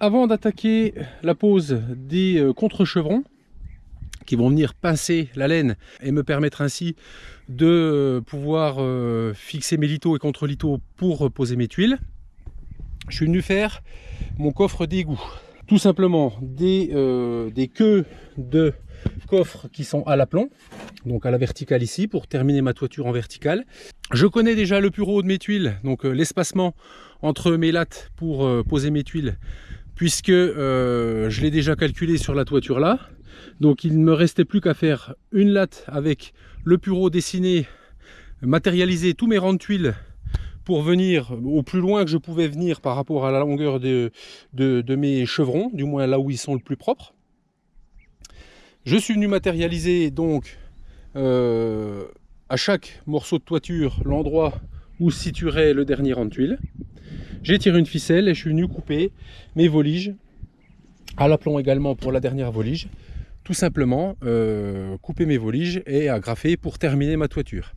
avant d'attaquer la pose des contre-chevrons, qui vont venir pincer la laine et me permettre ainsi de pouvoir fixer mes litos et contre-litos pour poser mes tuiles, je suis venu faire mon coffre d'égout. Tout simplement des queues de coffre qui sont à l'aplomb, donc à la verticale ici, pour terminer ma toiture en verticale. Je connais déjà le plus haut de mes tuiles, donc l'espacement entre mes lattes pour poser mes tuiles, puisque je l'ai déjà calculé sur la toiture là. Donc il ne me restait plus qu'à faire une latte avec le bureau dessiné, matérialiser tous mes rangs de tuiles pour venir au plus loin que je pouvais venir par rapport à la longueur de mes chevrons, du moins là où ils sont le plus propres. Je suis venu matérialiser donc à chaque morceau de toiture l'endroit où se situerait le dernier rang de tuiles. J'ai tiré une ficelle et je suis venu couper mes voliges, à l'aplomb également pour la dernière volige. Tout simplement couper mes voliges et agrafer pour terminer ma toiture.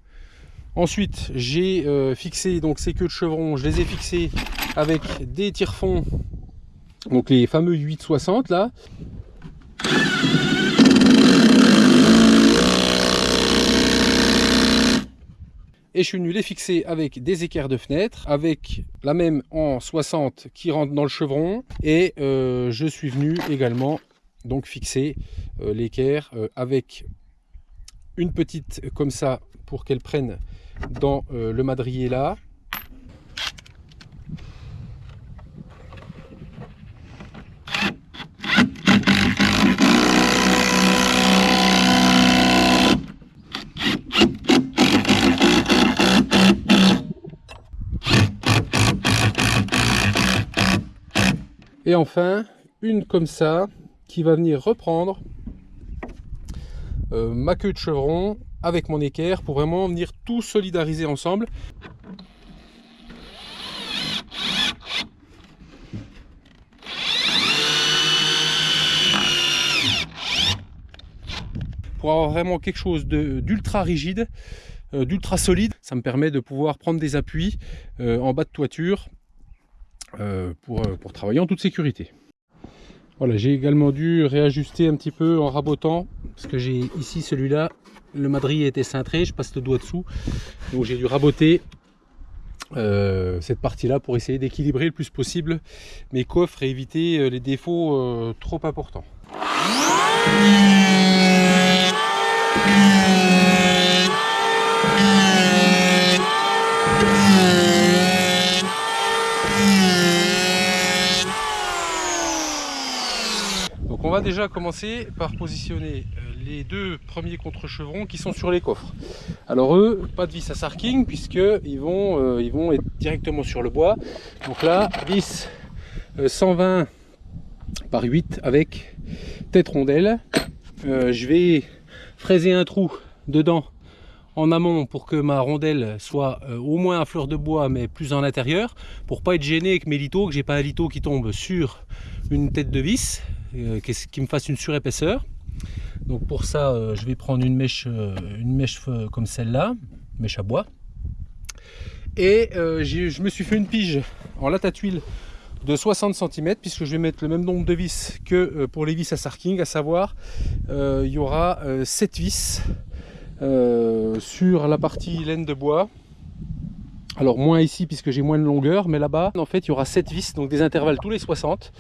Ensuite j'ai fixé donc ces queues de chevrons, je les ai fixées avec des tire-fonds, donc les fameux 860 là. Et je suis venu les fixer avec des équerres de fenêtre, avec la même en 60 qui rentre dans le chevron, et je suis venu également donc fixer l'équerre avec une petite comme ça pour qu'elle prenne dans le madrier là. Et enfin une comme ça qui va venir reprendre ma queue de chevron avec mon équerre pour vraiment venir tout solidariser ensemble. Pour avoir vraiment quelque chose d'ultra rigide, d'ultra solide, ça me permet de pouvoir prendre des appuis en bas de toiture pour travailler en toute sécurité. Voilà, j'ai également dû réajuster un petit peu en rabotant, parce que j'ai ici celui-là, le madrier était cintré, je passe le doigt dessous, donc j'ai dû raboter cette partie-là pour essayer d'équilibrer le plus possible mes coffres et éviter les défauts trop importants. Donc on va déjà commencer par positionner les deux premiers contre-chevrons qui sont sur les coffres. Alors eux, pas de vis à sarking puisque ils vont être directement sur le bois. Donc là, vis 120 par 8 avec tête rondelle. Je vais fraiser un trou dedans en amont pour que ma rondelle soit au moins à fleur de bois mais plus en intérieur, pour pas être gêné avec mes litos, que j'ai pas un lito qui tombe sur une tête de vis, qui me fasse une surépaisseur. Donc pour ça je vais prendre une mèche comme celle-là, mèche à bois, et je me suis fait une pige en latte à tuile de 60 cm puisque je vais mettre le même nombre de vis que pour les vis à sarking, à savoir il y aura 7 vis sur la partie laine de bois. Alors moins ici puisque j'ai moins de longueur, mais là-bas en fait il y aura 7 vis, donc des intervalles tous les 60,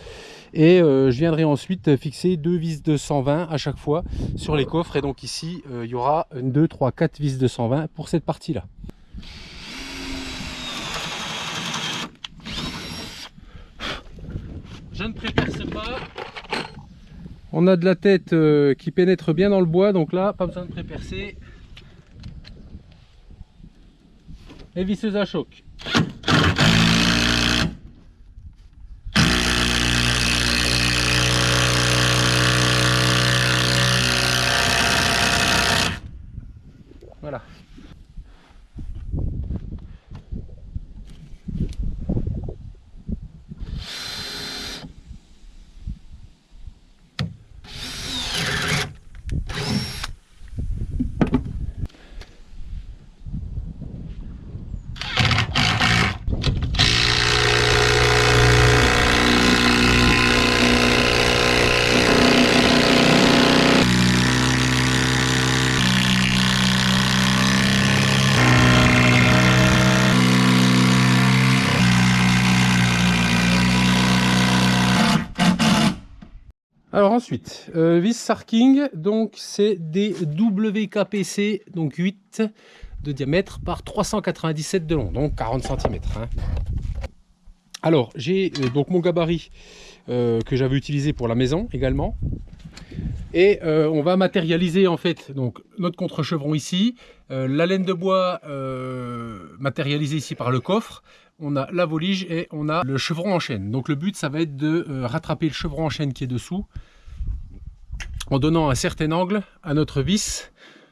et je viendrai ensuite fixer 2 vis de 120 à chaque fois sur les coffres, et donc ici il y aura 2, 3, 4 vis de 120 pour cette partie là. Je ne préperce pas. On a de la tête qui pénètre bien dans le bois, donc là pas besoin de prépercer. Et visseuse à choc. Voilà. Alors ensuite, vis Sarking, donc c'est des WKPC, donc 8 de diamètre par 397 de long, donc 40 cm. Hein. Alors j'ai donc mon gabarit que j'avais utilisé pour la maison également. Et on va matérialiser en fait donc notre contre-chevron ici, la laine de bois matérialisée ici par le coffre, on a la volige et on a le chevron en chaîne. Donc le but ça va être de rattraper le chevron en chaîne qui est dessous en donnant un certain angle à notre vis,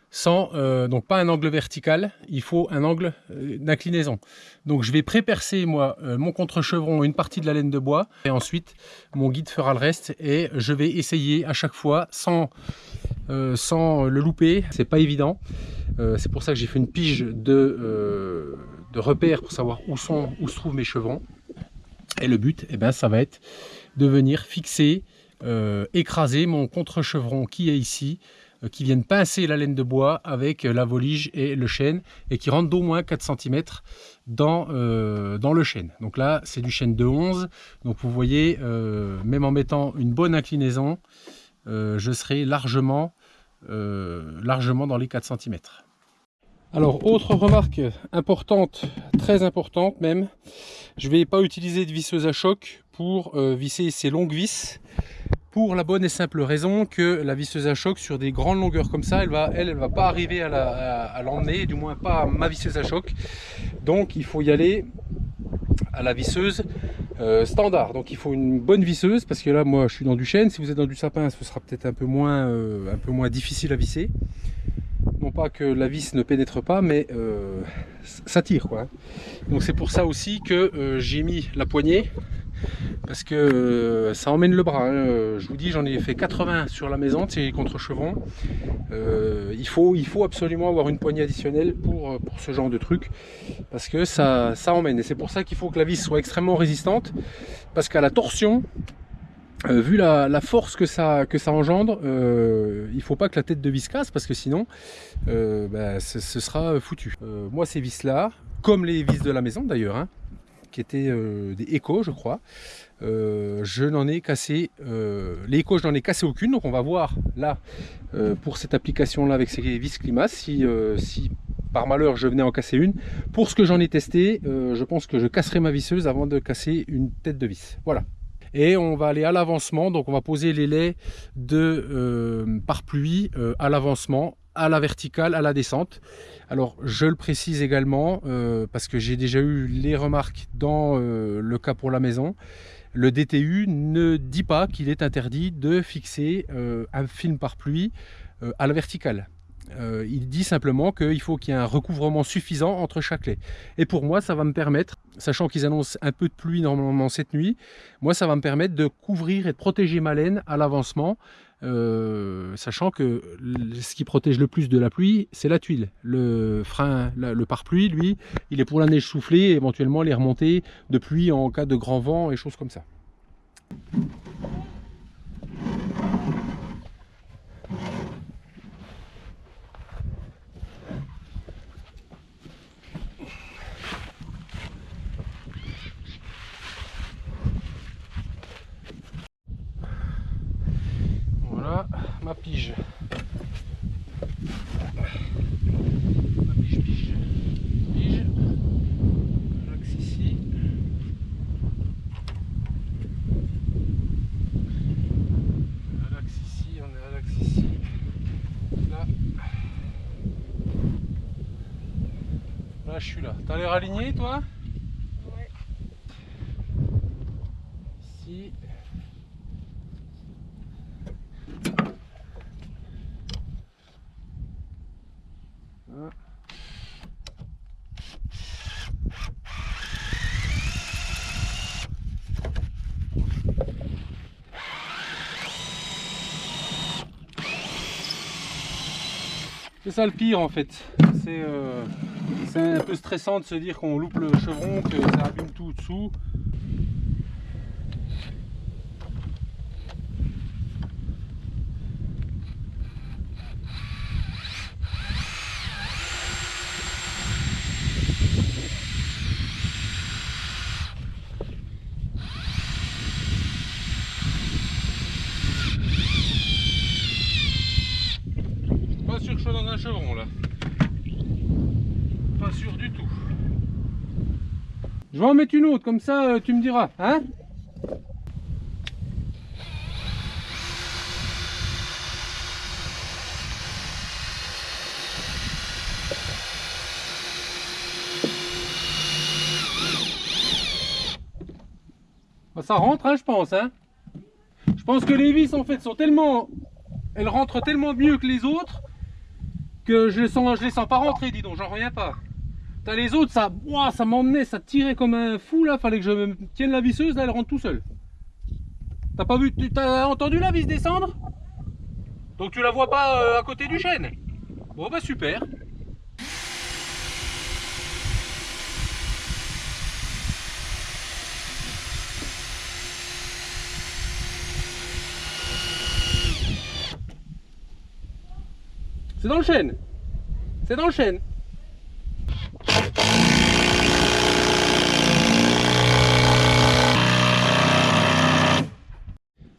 sans donc pas un angle vertical, il faut un angle d'inclinaison. Donc je vais pré-percer moi mon contre-chevron, une partie de la laine de bois, et ensuite mon guide fera le reste et je vais essayer à chaque fois sans le louper, c'est pas évident. C'est pour ça que j'ai fait une pige de repères pour savoir où se trouvent mes chevrons. Et le but, eh ben, ça va être de venir fixer, écraser mon contre-chevron qui est ici, qui viennent pincer la laine de bois avec la volige et le chêne et qui rentrent d'au moins 4 cm dans le chêne. Donc là, c'est du chêne de 11. Donc vous voyez, même en mettant une bonne inclinaison, je serai largement dans les 4 cm. Alors, autre remarque importante, très importante même, je ne vais pas utiliser de visseuse à choc pour visser ces longues vis. Pour la bonne et simple raison que la visseuse à choc sur des grandes longueurs comme ça, elle va pas arriver à l'emmener, du moins pas ma visseuse à choc. Donc il faut y aller à la visseuse standard. Donc il faut une bonne visseuse, parce que là moi je suis dans du chêne. Si vous êtes dans du sapin, ce sera peut-être un peu moins difficile à visser. Non pas que la vis ne pénètre pas, mais ça tire quoi. Donc c'est pour ça aussi que j'ai mis la poignée, parce que ça emmène le bras. Hein. Je vous dis, j'en ai fait 80 sur la maison de ces contre-chevrons. Il faut absolument avoir une poignée additionnelle pour ce genre de truc, parce que ça emmène. Et c'est pour ça qu'il faut que la vis soit extrêmement résistante, parce qu'à la torsion, vu la force que ça engendre, il ne faut pas que la tête de vis casse, parce que sinon ce sera foutu. Moi ces vis là, comme les vis de la maison d'ailleurs, hein, qui étaient des Eco je crois, je n'en ai cassé les Eco, je n'en ai cassé aucune. Donc on va voir là pour cette application là avec ces vis Climas si par malheur je venais en casser une. Pour ce que j'en ai testé, je pense que je casserai ma visseuse avant de casser une tête de vis. Voilà. Et on va aller à l'avancement, donc on va poser les laits de pare-pluie à l'avancement, à la verticale, à la descente. Alors je le précise également parce que j'ai déjà eu les remarques dans le cas pour la maison. Le DTU ne dit pas qu'il est interdit de fixer un film pare-pluie à la verticale. Il dit simplement qu'il faut qu'il y ait un recouvrement suffisant entre chaque lait. Et pour moi, ça va me permettre, sachant qu'ils annoncent un peu de pluie normalement cette nuit, moi ça va me permettre de couvrir et de protéger ma laine à l'avancement, sachant que ce qui protège le plus de la pluie, c'est la tuile. Le frein, le pare-pluie, lui, il est pour la neige soufflée et éventuellement les remontées de pluie en cas de grand vent et choses comme ça. Voilà ma pige. Ma pige. L'axe ici. L'axe ici, on est à l'axe ici. Là. Là je suis là. T'as l'air aligné toi? Ouais. Ici. C'est ça le pire en fait. C'est un peu stressant de se dire qu'on loupe le chevron, que ça abîme tout dessous. contre-chevron là. Pas sûr du tout. Je vais en mettre une autre, comme ça tu me diras, hein? Ça rentre, hein, je pense, hein? Je pense que les vis en fait sont tellement... Elles rentrent tellement mieux que les autres que je les sens pas rentrer, dis donc, j'en reviens pas. T'as les autres, ça, ouah, ça m'emmenait, ça tirait comme un fou là, fallait que je me tienne la visseuse, là elle rentre tout seul. T'as pas vu, t'as entendu la vis descendre? Donc tu la vois pas à côté du chêne? Bon bah super. C'est dans le chêne. C'est dans le chêne.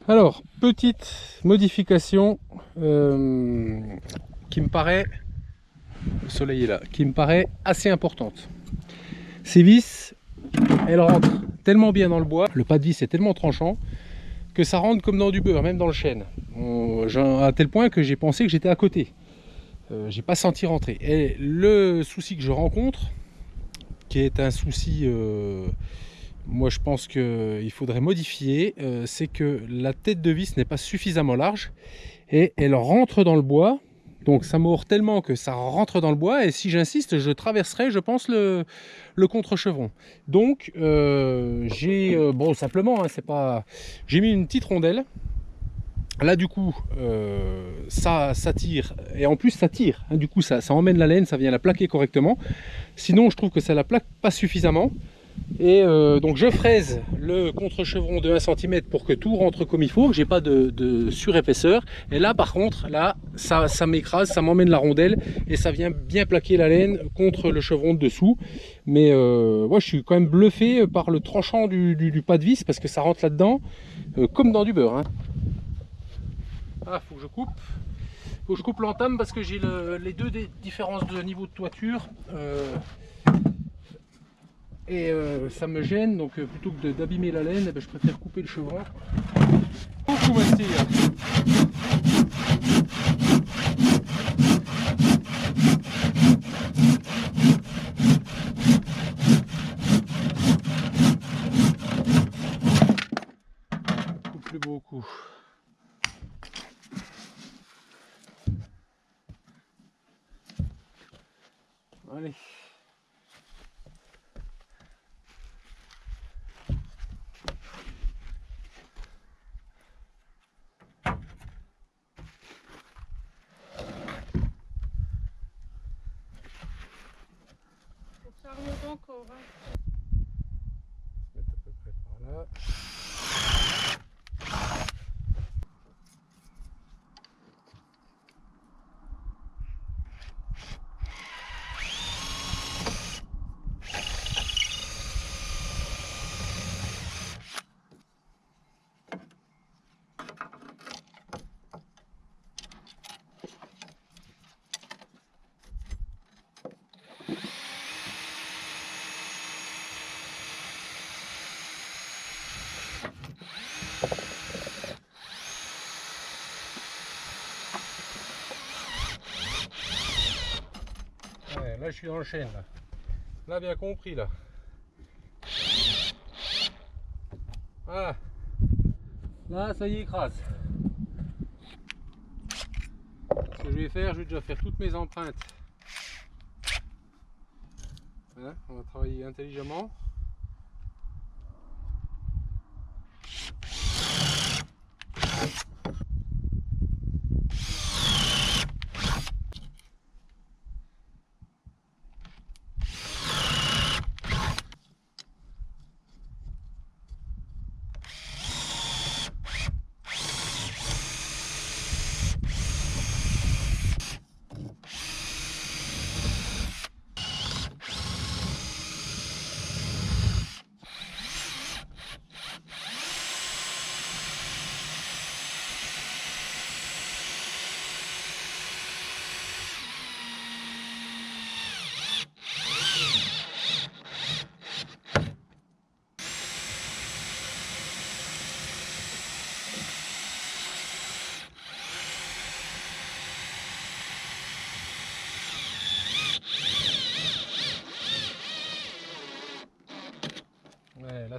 Alors, petite modification qui me paraît, le soleil est là, qui me paraît assez importante. Ces vis, elles rentrent tellement bien dans le bois, le pas de vis est tellement tranchant que ça rentre comme dans du beurre, même dans le chêne. À tel point que j'ai pensé que j'étais à côté. J'ai pas senti rentrer. Et le souci que je rencontre, qui est un souci, moi je pense qu'il faudrait modifier, c'est que la tête de vis n'est pas suffisamment large et elle rentre dans le bois. Donc ça mord tellement que ça rentre dans le bois et si j'insiste, je traverserai, je pense, le contre-chevron. Donc bon, simplement, hein, c'est pas, j'ai mis une petite rondelle. Là du coup ça tire et en plus ça tire, hein, du coup ça emmène la laine, ça vient la plaquer correctement. Sinon je trouve que ça la plaque pas suffisamment et donc je fraise le contre-chevron de 1 cm pour que tout rentre comme il faut, que j'ai pas de surépaisseur. Et là par contre là ça m'écrase, ça m'emmène la rondelle et ça vient bien plaquer la laine contre le chevron de dessous. Mais moi je suis quand même bluffé par le tranchant du pas de vis parce que ça rentre là dedans comme dans du beurre, hein. Ah, faut que je coupe l'entame parce que j'ai les deux différences de niveau de toiture et ça me gêne, donc plutôt que d'abîmer la laine, eh ben, je préfère couper le chevron. Beaucoup masser. Coupe plus beaucoup. Allez. Faut que ça remonte encore, hein. Mettre à peu près par là. Ouais, là je suis dans le chêne là. Là bien compris là. Voilà. Là ça y écrase. Ce que je vais faire, je vais déjà faire toutes mes empreintes. Voilà, on va travailler intelligemment.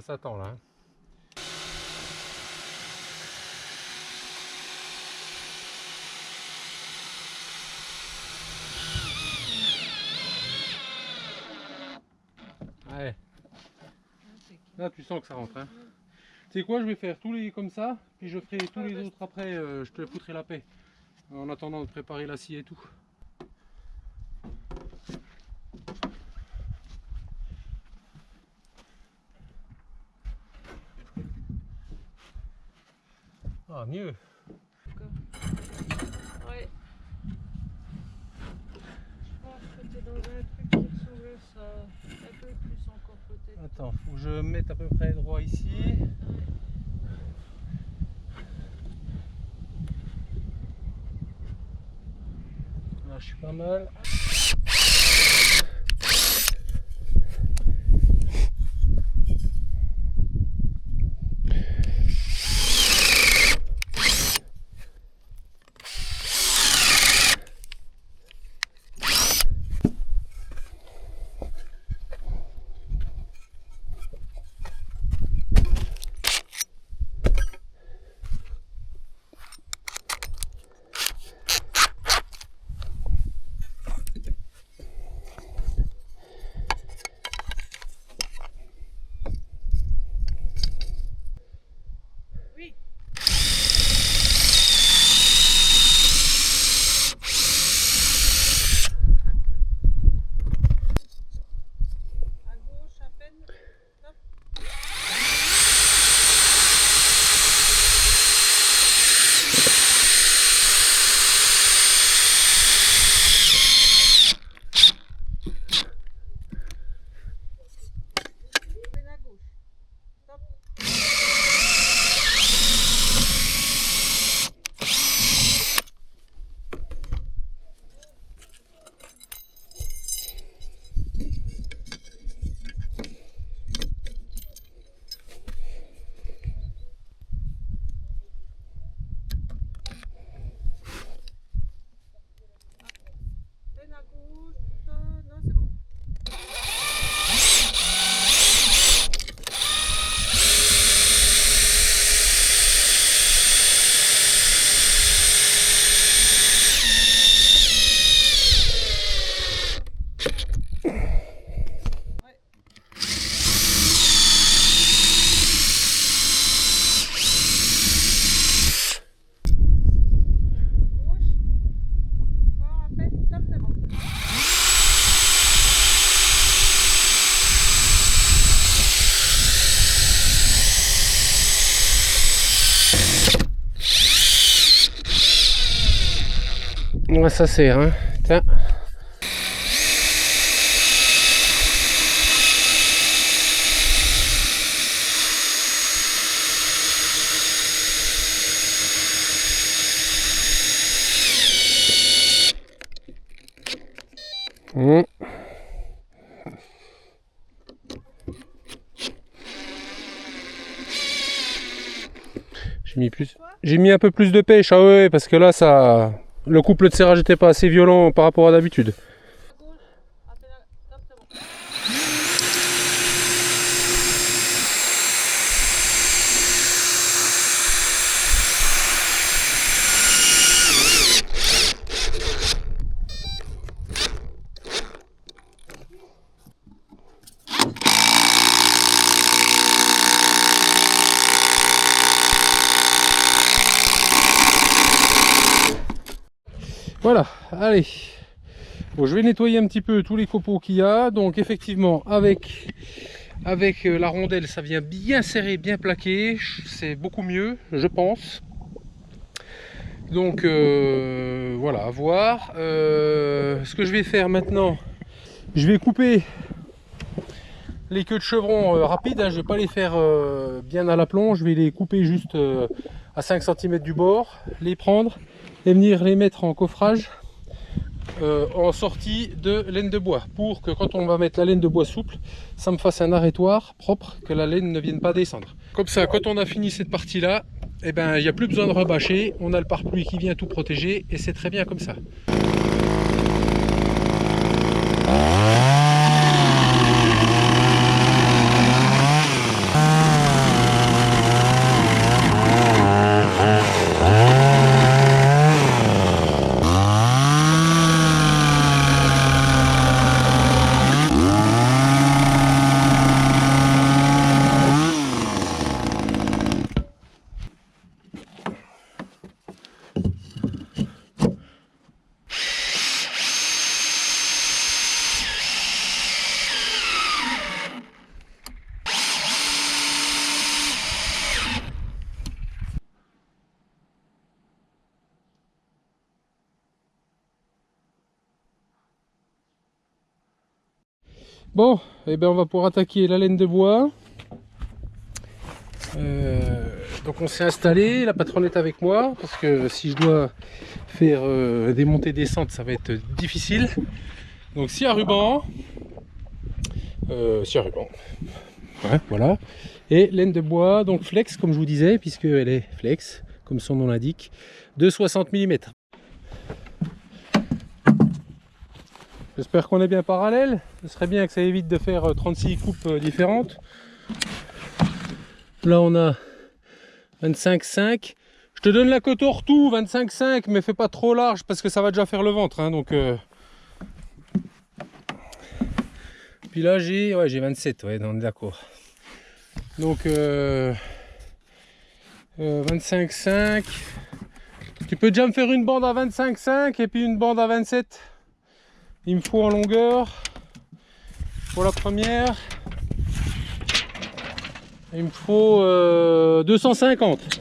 s'attend là. Hein. Ouais. Là tu sens que ça rentre. Hein. Tu sais quoi, je vais faire tous les comme ça, puis je ferai tous les autres après, je te foutrai la paix. En attendant de préparer la scie et tout. Ah, mieux. Ouais. Je pense que tu es dans un truc qui ressemble à ça. Un peu plus encore peut-être. Attends, faut que je me mette à peu près droit ici. Là, je suis pas mal. Ouais, ça sert, hein. Tiens. J'ai mis un peu plus de pêche, ah ouais, parce que là, ça, le couple de serrage n'était pas assez violent par rapport à d'habitude. Voilà, allez. Bon, je vais nettoyer un petit peu tous les copeaux qu'il y a. Donc effectivement, avec la rondelle, ça vient bien serré, bien plaqué. C'est beaucoup mieux, je pense. Donc voilà, à voir. Ce que je vais faire maintenant, je vais couper les queues de chevron rapides. Hein, je ne vais pas les faire bien à l'aplomb. Je vais les couper juste à 5 cm du bord, les prendre et venir les mettre en coffrage en sortie de laine de bois, pour que quand on va mettre la laine de bois souple, ça me fasse un arrêtoir propre, que la laine ne vienne pas descendre. Comme ça, quand on a fini cette partie là, eh ben, il n'y a plus besoin de rebâcher, on a le pare-pluie qui vient tout protéger et c'est très bien comme ça. Bon, et ben on va pouvoir attaquer la laine de bois. Donc on s'est installé, la patronne est avec moi, parce que si je dois faire des montées descentes, ça va être difficile. Donc scie à ruban, ouais, voilà, et laine de bois, donc flex comme je vous disais, puisqu'elle est flex, comme son nom l'indique, de 60 mm. J'espère qu'on est bien parallèle, ce serait bien que ça évite de faire 36 coupes différentes. Là on a 25,5. Je te donne la cote hors tout, 25,5, mais fais pas trop large parce que ça va déjà faire le ventre. Hein, donc, Puis là j'ai 27, ouais, on est d'accord. Donc 25,5. Tu peux déjà me faire une bande à 25,5 et puis une bande à 27. Il me faut en longueur pour la première. Il me faut 250.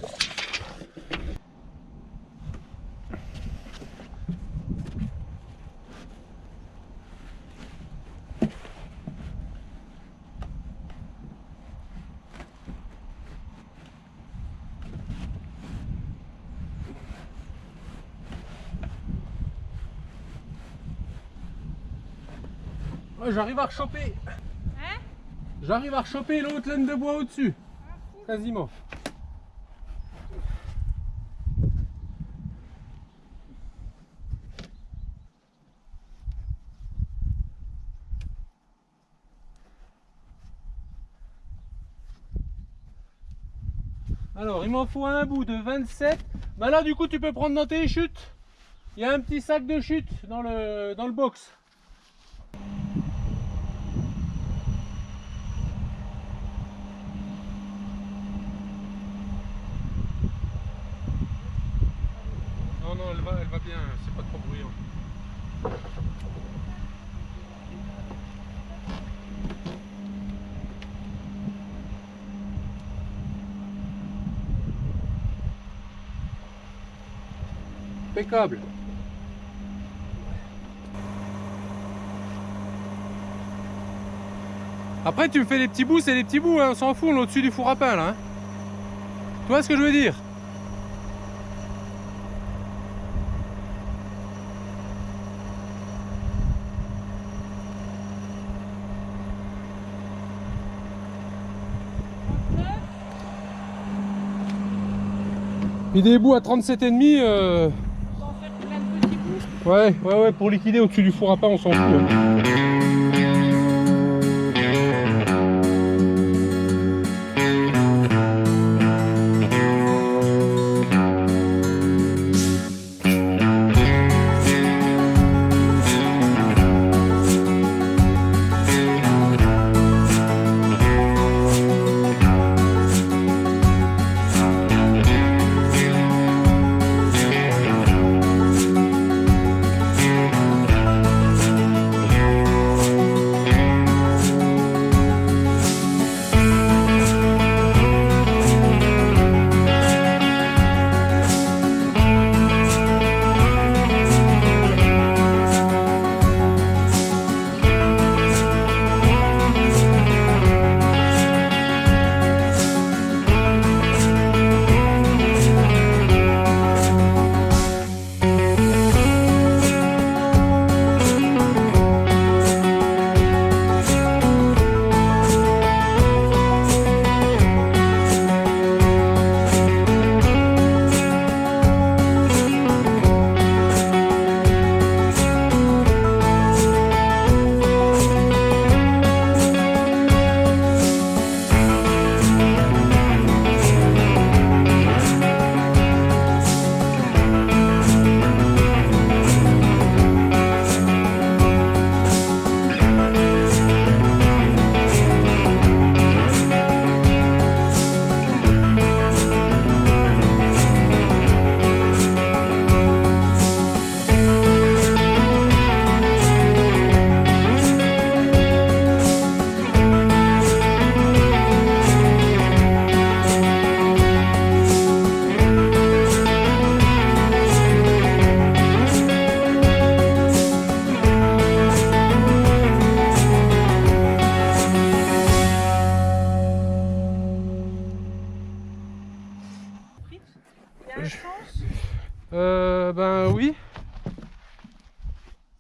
J'arrive à rechoper. Hein? J'arrive à rechoper l'autre laine de bois au-dessus. Quasiment. Alors il m'en faut un bout de 27. Bah là du coup tu peux prendre dans tes chutes. Il y a un petit sac de chute dans le box. Non, elle va bien, c'est pas trop bruyant. Impeccable. Après tu me fais les petits bouts, c'est les petits bouts, hein, on s'en fout, on est au-dessus du four à pain là. Hein. Tu vois ce que je veux dire? Puis des bouts à 37,5 On va en faire plein de petits bouts. ouais, pour liquider au-dessus du four à pain, on s'en fout. Hein. Il y a un sens? Ben oui,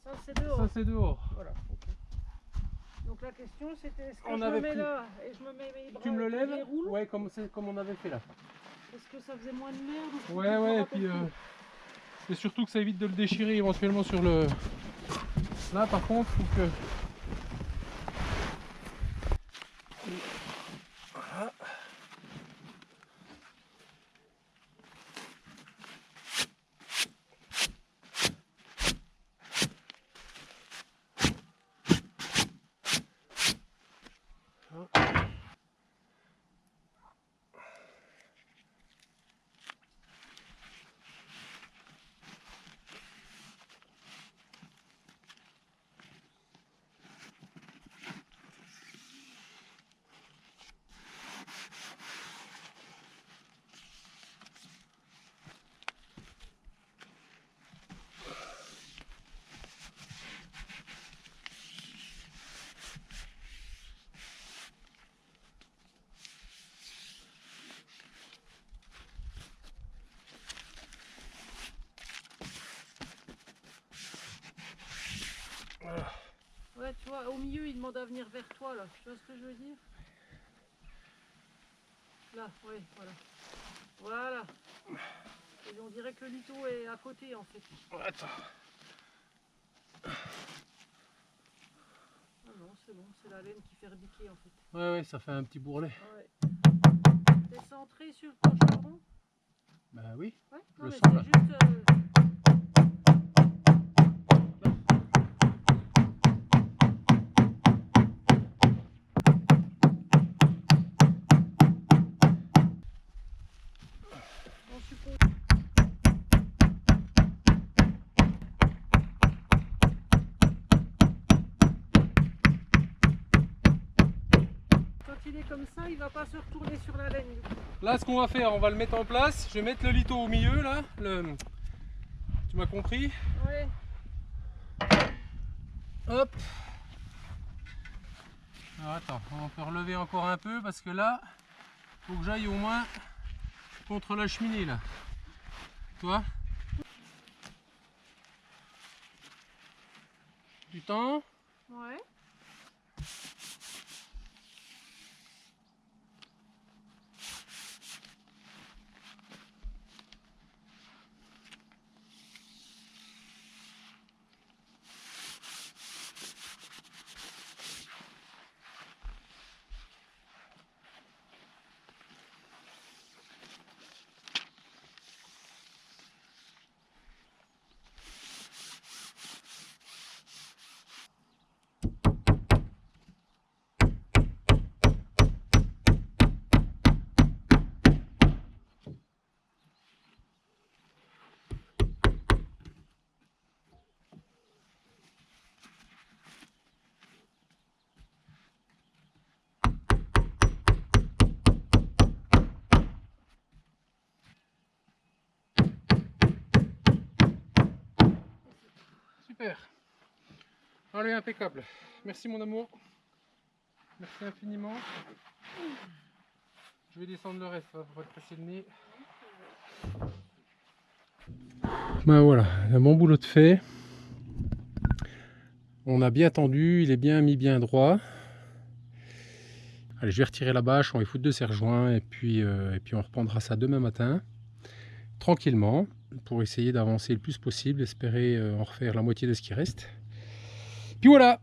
Ça c'est dehors. ça c'est dehors. Voilà. Ok. Donc la question c'était est-ce que On je avait me mets pris- là et je me mets mes bras Tu me le et lèves? je les roule? Ouais, comme on avait fait là. Est-ce que ça faisait moins de merde ou je Ouais, me ouais, et rappelle puis plus. c'est surtout que ça évite de le déchirer éventuellement sur le... Là par contre, faut que... Voilà. Ouais, tu vois, au milieu, il demande à venir vers toi, là. Tu vois ce que je veux dire? Là, oui, voilà. Voilà. Et on dirait que le lito est à côté, en fait. Attends. Ah non, c'est bon, c'est la laine qui fait rebiquer, en fait. Ouais, ouais, ça fait un petit bourrelet. Ouais. T'es centré sur ton chevron? Bah oui. Ouais, Le non, mais sens, c'est là. juste... on suppose... Quand il est comme ça, il va pas se retourner sur la laine. Là, ce qu'on va faire, on va le mettre en place. Je vais mettre le lito au milieu, là. Tu m'as compris? Ouais. Hop. Alors, attends, on peut relever encore un peu parce que là, faut que j'aille au moins contre la cheminée, là. Tu vois? Du temps. Ouais. Super. Allez, impeccable. Merci mon amour. Merci infiniment. Je vais descendre le reste, pour pas te casser le nez. Ben voilà, un bon boulot de fait. On a bien tendu, il est bien mis bien droit. Allez, je vais retirer la bâche, on va y foutre de serre-joints et puis on reprendra ça demain matin, tranquillement, pour essayer d'avancer le plus possible, espérer en refaire la moitié de ce qui reste. Puis voilà.